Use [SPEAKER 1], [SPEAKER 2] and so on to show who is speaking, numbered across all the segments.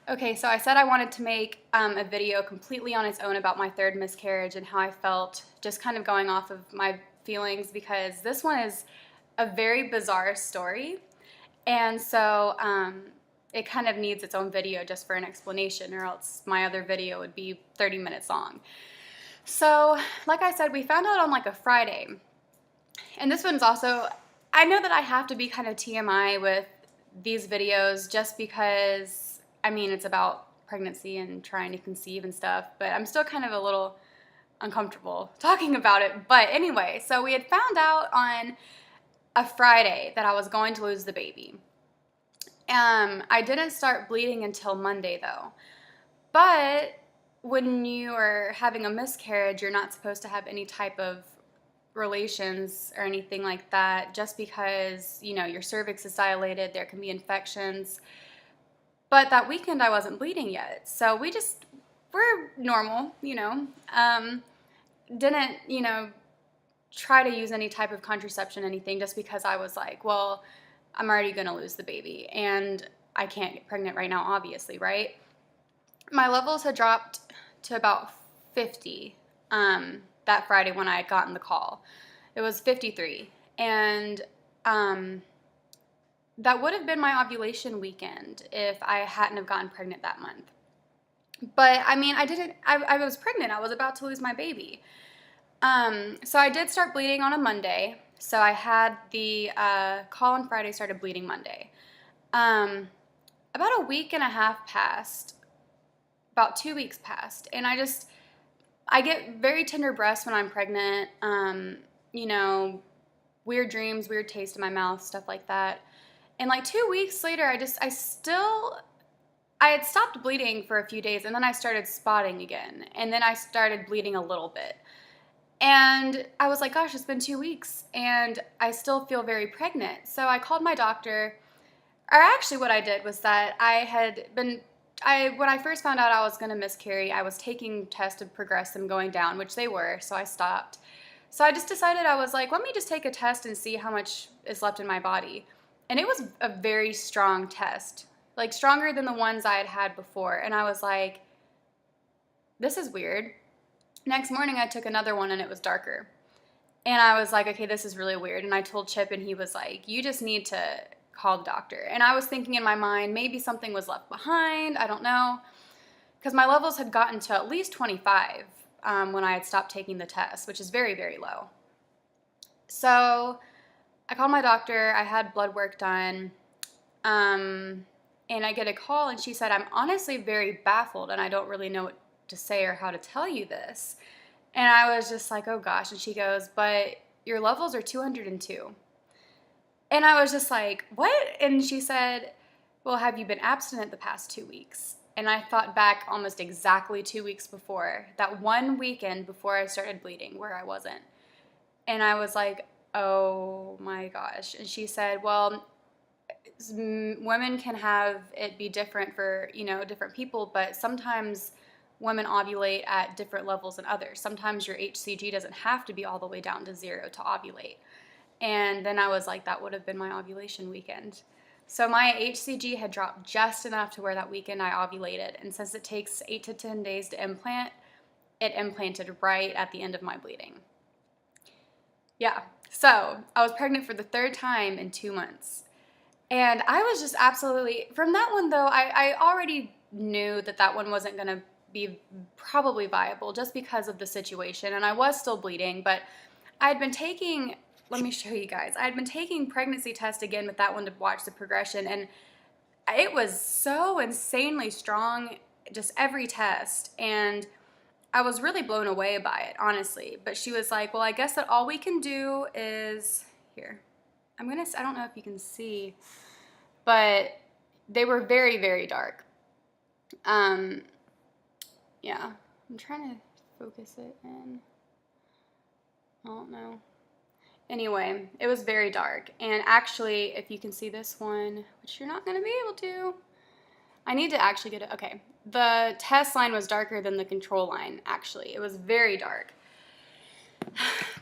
[SPEAKER 1] Okay, so I said I wanted to make a video completely on its own about my third miscarriage and how I felt, just kind of going off of my feelings, because this one is a very bizarre story. And so it kind of needs its own video just for an explanation, or else my other video would be 30 minutes long. So, like I said, we found out on like a Friday. And this one's also, I know that I have to be kind of TMI with these videos just because, I mean, it's about pregnancy and trying to conceive and stuff, but I'm still kind of a little uncomfortable talking about it. But anyway, so we had found out on a Friday that I was going to lose the baby. I didn't start bleeding until Monday though. But when you are having a miscarriage, you're not supposed to have any type of relations or anything like that, just because, you know, your cervix is dilated, there can be infections. But that weekend I wasn't bleeding yet, so we're normal, you know. Didn't, you know, try to use any type of contraception, anything, just because I was like, well, I'm already gonna lose the baby and I can't get pregnant right now, obviously, right? My levels had dropped to about 50 that Friday when I had gotten the call. It was 53. And that would have been my ovulation weekend if I hadn't have gotten pregnant that month. But I mean, I was pregnant. I was about to lose my baby. So I did start bleeding on a Monday. So I had the call on Friday, started bleeding Monday. About a week and a half passed, about 2 weeks passed, and I get very tender breasts when I'm pregnant, you know, weird dreams, weird taste in my mouth, stuff like that. And like 2 weeks later, I had stopped bleeding for a few days, and then I started spotting again, and then I started bleeding a little bit. And I was like, gosh, it's been 2 weeks, and I still feel very pregnant. So I called my doctor, or actually what I did was that when I first found out I was going to miscarry, I was taking tests to progress them going down, which they were, so I stopped. So I just decided, I was like, let me just take a test and see how much is left in my body. And it was a very strong test, like stronger than the ones I had had before. And I was like, this is weird. Next morning I took another one and it was darker. And I was like, okay, this is really weird. And I told Chip and he was like, you just need to call the doctor. And I was thinking in my mind, maybe something was left behind. I don't know. Because my levels had gotten to at least 25 when I had stopped taking the test, which is very, very low. So I called my doctor. I had blood work done. And I get a call and she said, I'm honestly very baffled and I don't really know what to say or how to tell you this. And I was just like, oh gosh. And she goes, but your levels are 202. And I was just like, what? And she said, well, have you been abstinent the past 2 weeks? And I thought back almost exactly 2 weeks before, that one weekend before I started bleeding where I wasn't. And I was like, oh my gosh. And she said, well, women can have it be different for, you know, different people, but sometimes women ovulate at different levels than others. Sometimes your HCG doesn't have to be all the way down to 0 to ovulate. And then I was like, that would have been my ovulation weekend. So my HCG had dropped just enough to where that weekend I ovulated. And since it takes 8 to 10 days to implant, it implanted right at the end of my bleeding. Yeah, so I was pregnant for the third time in 2 months. And I was just absolutely, from that one though, I already knew that one wasn't going to be probably viable just because of the situation. And I was still bleeding, but I had been taking, let me show you guys, I had been taking pregnancy tests again with that one to watch the progression. And it was so insanely strong, just every test. And I was really blown away by it, honestly. But she was like, well, I guess that all we can do is, here, I don't know if you can see, but they were very, very dark. Yeah, I'm trying to focus it in. I don't know. Anyway, it was very dark. And actually, if you can see this one, which you're not going to be able to, I need to actually get it. Okay, the test line was darker than the control line, actually. It was very dark,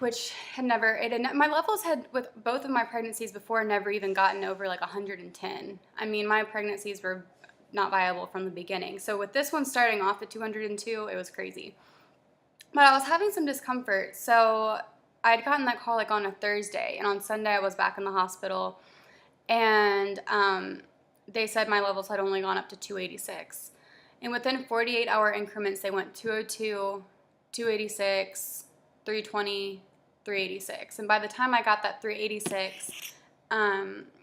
[SPEAKER 1] which my levels had, with both of my pregnancies before, never even gotten over like 110. I mean, my pregnancies were not viable from the beginning. So with this one starting off at 202, it was crazy. But I was having some discomfort, so I'd gotten that call like on a Thursday, and on Sunday I was back in the hospital, and they said my levels had only gone up to 286. And within 48-hour increments, they went 202, 286, 320, 386. And by the time I got that 386,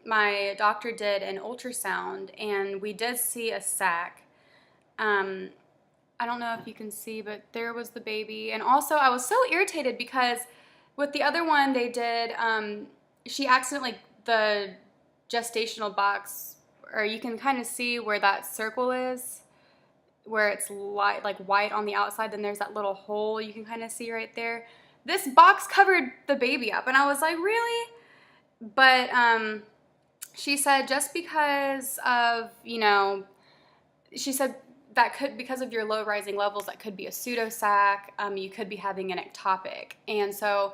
[SPEAKER 1] my doctor did an ultrasound, and we did see a sac. I don't know if you can see, but there was the baby. And also, I was so irritated because with the other one, they did, she accidentally, the gestational box, or you can kind of see where that circle is, where it's like white on the outside, then there's that little hole you can kind of see right there. This box covered the baby up, and I was like, really? But she said just because of, she said that could, because of your low rising levels, that could be a pseudosac. You could be having an ectopic. And so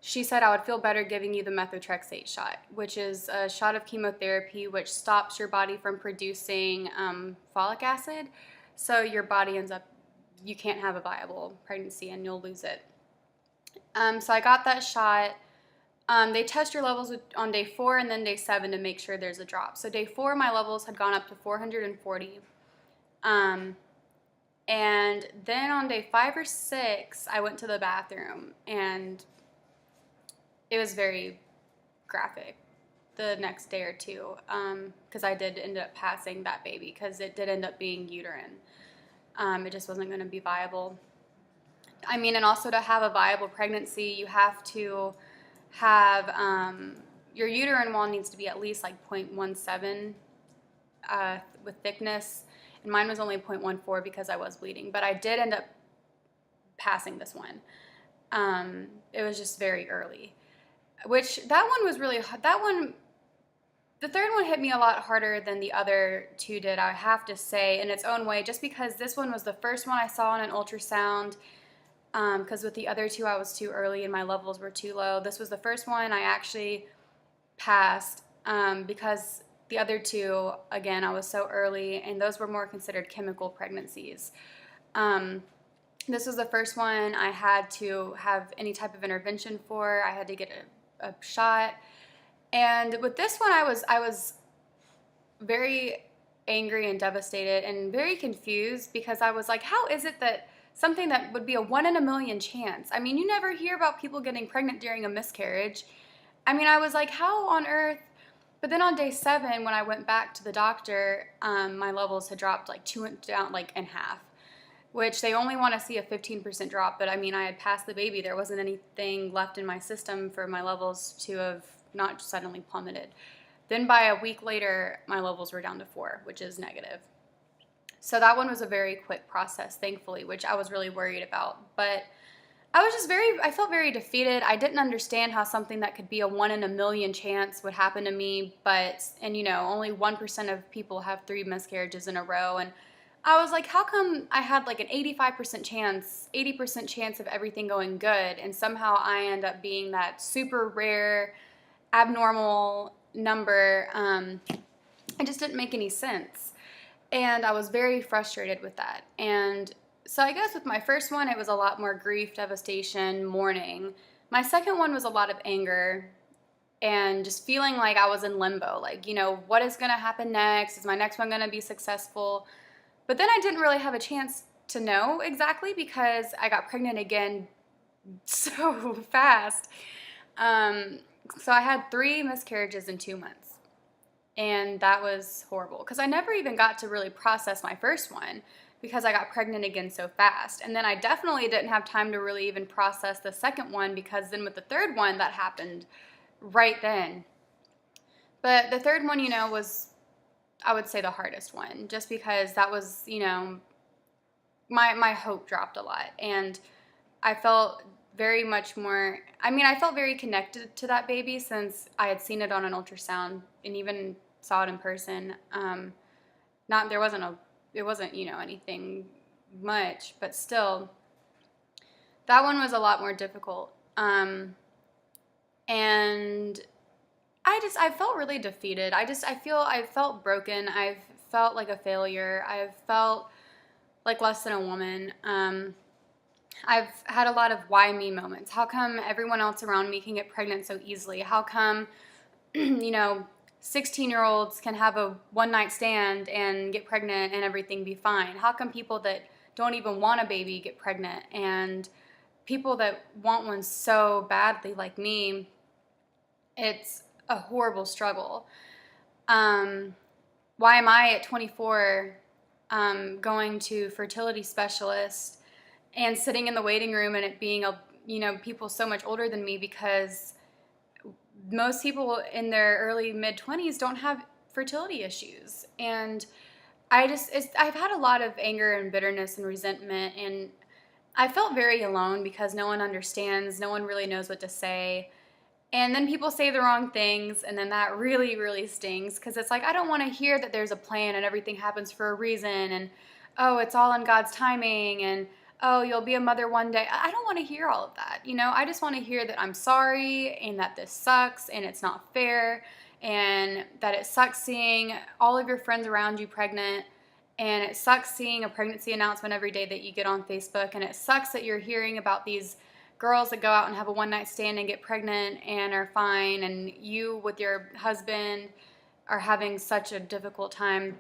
[SPEAKER 1] she said I would feel better giving you the methotrexate shot, which is a shot of chemotherapy which stops your body from producing folic acid. So your body ends up, you can't have a viable pregnancy and you'll lose it. So I got that shot. They test your levels on day 4 and then day 7 to make sure there's a drop. So day 4, my levels had gone up to 440. And then on day 5 or 6, I went to the bathroom, and it was very graphic the next day or two, because I did end up passing that baby, because it did end up being uterine. It just wasn't going to be viable. I mean, and also to have a viable pregnancy, you have to have, your uterine wall needs to be at least like 0.17 with thickness, and mine was only 0.14 because I was bleeding, but I did end up passing this one. It was just very early, which that one was really, that one, the third one hit me a lot harder than the other two did, I have to say, in its own way, just because this one was the first one I saw on an ultrasound, because with the other two I was too early and my levels were too low. This was the first one I actually passed, because the other two, again, I was so early, and those were more considered chemical pregnancies. This was the first one I had to have any type of intervention for. I had to get a shot. And with this one, I was very angry and devastated and very confused, because I was like, how is it that something that would be a 1 in a million chance? I mean, you never hear about people getting pregnant during a miscarriage. I mean, I was like, how on earth? But then on day 7, when I went back to the doctor, my levels had dropped like down like in half, which they only want to see a 15% drop. But I mean, I had passed the baby. There wasn't anything left in my system for my levels to have not suddenly plummeted. Then by a week later, my levels were down to 4, which is negative. So that one was a very quick process, thankfully, which I was really worried about. But I felt very defeated. I didn't understand how something that could be a 1 in a million chance would happen to me, and only 1% of people have 3 miscarriages in a row. And I was like, how come I had like an 85% chance, 80% chance of everything going good, and somehow I end up being that super rare, abnormal number? It just didn't make any sense. And I was very frustrated with that. And so I guess with my first one, it was a lot more grief, devastation, mourning. My second one was a lot of anger and just feeling like I was in limbo. Like, what is going to happen next? Is my next one going to be successful? But then I didn't really have a chance to know exactly, because I got pregnant again so fast. So I had 3 miscarriages in 2 months. And that was horrible, because I never even got to really process my first one, because I got pregnant again so fast. And then I definitely didn't have time to really even process the second one, because then with the third one, that happened right then. But the third one, was, I would say, the hardest one, just because that was, my hope dropped a lot. And I felt very much more, I felt very connected to that baby, since I had seen it on an ultrasound and even saw it in person. It wasn't, anything much, but still, that one was a lot more difficult. And I felt really defeated. I felt broken. I felt like a failure. I've felt like less than a woman. I've had a lot of why me moments. How come everyone else around me can get pregnant so easily? How come, 16-year-olds can have a one-night stand and get pregnant and everything be fine? How come people that don't even want a baby get pregnant? And people that want one so badly, like me, it's a horrible struggle. Why am I at 24 going to fertility specialist and sitting in the waiting room and it being people so much older than me, because most people in their early mid-20s don't have fertility issues. And I've had a lot of anger and bitterness and resentment, and I felt very alone because no one understands, no one really knows what to say. And then people say the wrong things, and then that really, really stings, because it's like, I don't want to hear that there's a plan and everything happens for a reason, and oh, it's all in God's timing, and oh, you'll be a mother one day. I don't want to hear all of that. I just want to hear that I'm sorry, and that this sucks, and it's not fair, and that it sucks seeing all of your friends around you pregnant, and it sucks seeing a pregnancy announcement every day that you get on Facebook, and it sucks that you're hearing about these girls that go out and have a one-night stand and get pregnant and are fine, and you with your husband are having such a difficult time.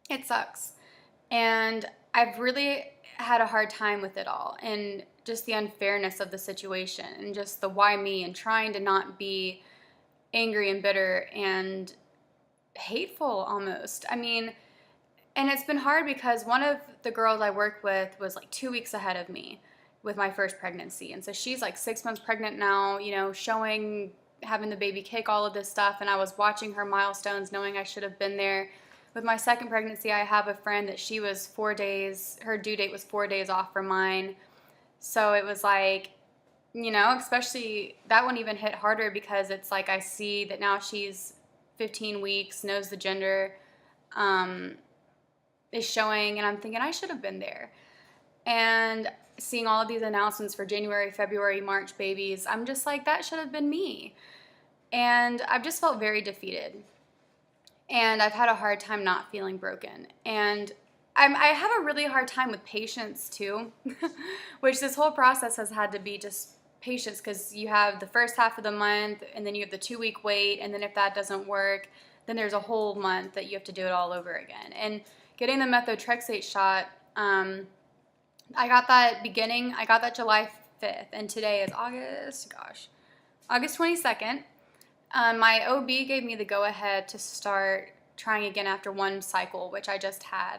[SPEAKER 1] It sucks. And I've really had a hard time with it all, and just the unfairness of the situation, and just the why me, and trying to not be angry and bitter and hateful almost. And it's been hard because one of the girls I worked with was like 2 weeks ahead of me with my first pregnancy. And so she's like 6 months pregnant now, showing, having the baby kick, all of this stuff. And I was watching her milestones, knowing I should have been there. With my second pregnancy, I have a friend that she was 4 days, her due date was 4 days off from mine. So it was like, especially that one even hit harder, because it's like I see that now she's 15 weeks, knows the gender, is showing, and I'm thinking I should have been there. And seeing all of these announcements for January, February, March babies, I'm just like, that should have been me. And I've just felt very defeated. And I've had a hard time not feeling broken. And I have a really hard time with patience too, which this whole process has had to be just patience, because you have the first half of the month, and then you have the 2-week wait, and then if that doesn't work, then there's a whole month that you have to do it all over again. And getting the methotrexate shot, I got that July 5th, and today is August 22nd. My OB gave me the go-ahead to start trying again after one cycle, which I just had.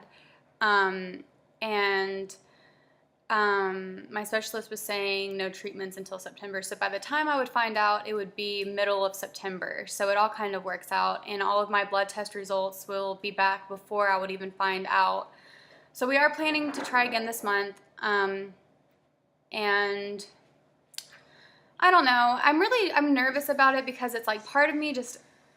[SPEAKER 1] My specialist was saying no treatments until September. So by the time I would find out, it would be middle of September. So it all kind of works out, and all of my blood test results will be back before I would even find out. So we are planning to try again this month. And I don't know. I'm nervous about it, because it's like part of me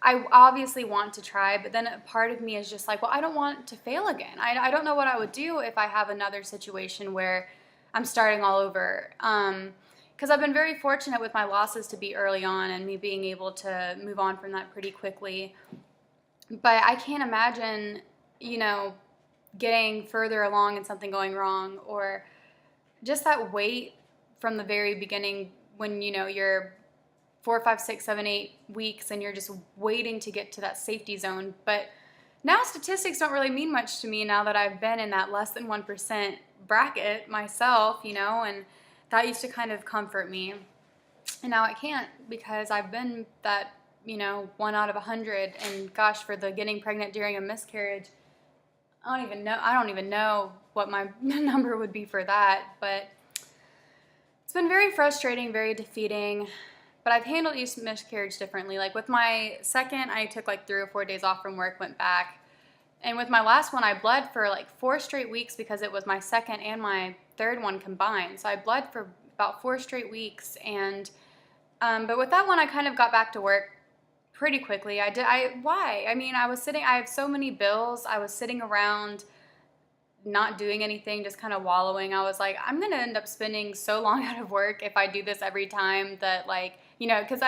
[SPEAKER 1] I obviously want to try, but then a part of me is just like, well, I don't want to fail again. I don't know what I would do if I have another situation where I'm starting all over. Because I've been very fortunate with my losses to be early on, and me being able to move on from that pretty quickly. But I can't imagine, getting further along and something going wrong, or just that wait from the very beginning when, you're 4, 5, 6, 7, 8 weeks, and you're just waiting to get to that safety zone. But now statistics don't really mean much to me now that I've been in that less than 1% bracket myself, and that used to kind of comfort me. And now I can't, because I've been that, 1 out of 100, and gosh, for the getting pregnant during a miscarriage, I don't even know what my number would be for that, but it's been very frustrating, very defeating. But I've handled each miscarriage differently. Like with my second, I took like 3 or 4 days off from work, went back. And with my last one, I bled for like 4 straight weeks, because it was my second and my third one combined. So I bled for about 4 straight weeks. And but with that one, I kind of got back to work pretty quickly. Why? I have so many bills. I was sitting around not doing anything, just kind of wallowing. I was like, I'm going to end up spending so long out of work if I do this every time, that because